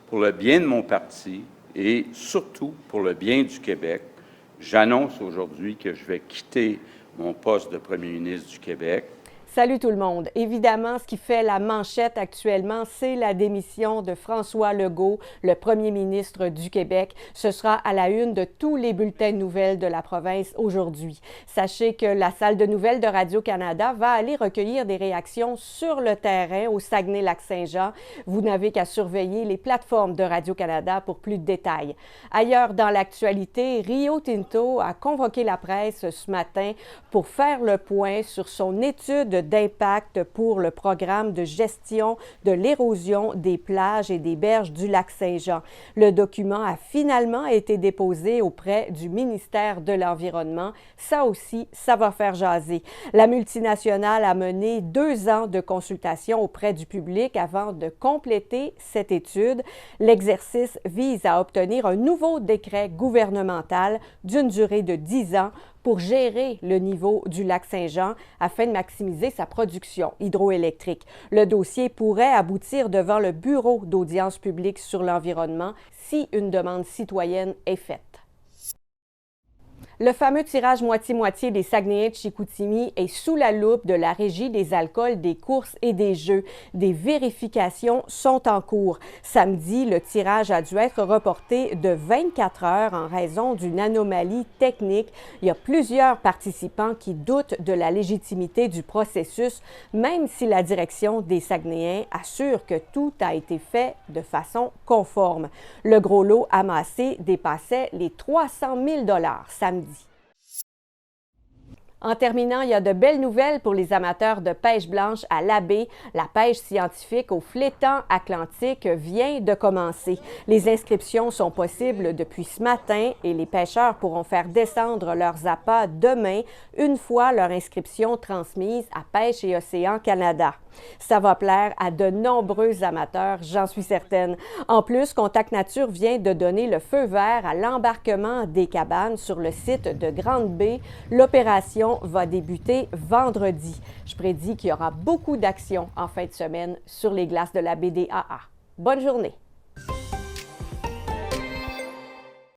Pour le bien de mon parti et surtout pour le bien du Québec, j'annonce aujourd'hui que je vais quitter mon poste de premier ministre du Québec. Salut tout le monde. Évidemment, ce qui fait la manchette actuellement, c'est la démission de François Legault, le premier ministre du Québec. Ce sera à la une de tous les bulletins de nouvelles de la province aujourd'hui. Sachez que la salle de nouvelles de Radio-Canada va aller recueillir des réactions sur le terrain au Saguenay-Lac-Saint-Jean. Vous n'avez qu'à surveiller les plateformes de Radio-Canada pour plus de détails. Ailleurs dans l'actualité, Rio Tinto a convoqué la presse ce matin pour faire le point sur son étude d'impact pour le programme de gestion de l'érosion des plages et des berges du lac Saint-Jean. Le document a finalement été déposé auprès du ministère de l'Environnement. Ça aussi, ça va faire jaser. La multinationale a mené 2 ans de consultation auprès du public avant de compléter cette étude. L'exercice vise à obtenir un nouveau décret gouvernemental d'une durée de 10 ans pour gérer le niveau du lac Saint-Jean afin de maximiser sa production hydroélectrique. Le dossier pourrait aboutir devant le Bureau d'audience publique sur l'environnement si une demande citoyenne est faite. Le fameux tirage moitié-moitié des Saguenayens de Chicoutimi est sous la loupe de la Régie des alcools, des courses et des jeux. Des vérifications sont en cours. Samedi, le tirage a dû être reporté de 24 heures en raison d'une anomalie technique. Il y a plusieurs participants qui doutent de la légitimité du processus, même si la direction des Saguenayens assure que tout a été fait de façon conforme. Le gros lot amassé dépassait les 300 000 $ samedi. En terminant, il y a de belles nouvelles pour les amateurs de pêche blanche à la baie. La pêche scientifique au flétan atlantique vient de commencer. Les inscriptions sont possibles depuis ce matin et les pêcheurs pourront faire descendre leurs appâts demain, une fois leur inscription transmise à Pêche et Océan Canada. Ça va plaire à de nombreux amateurs, j'en suis certaine. En plus, Contact Nature vient de donner le feu vert à l'embarquement des cabanes sur le site de Grande-Baie. L'opération va débuter vendredi. Je prédis qu'il y aura beaucoup d'actions en fin de semaine sur les glaces de la baie des AA. Bonne journée!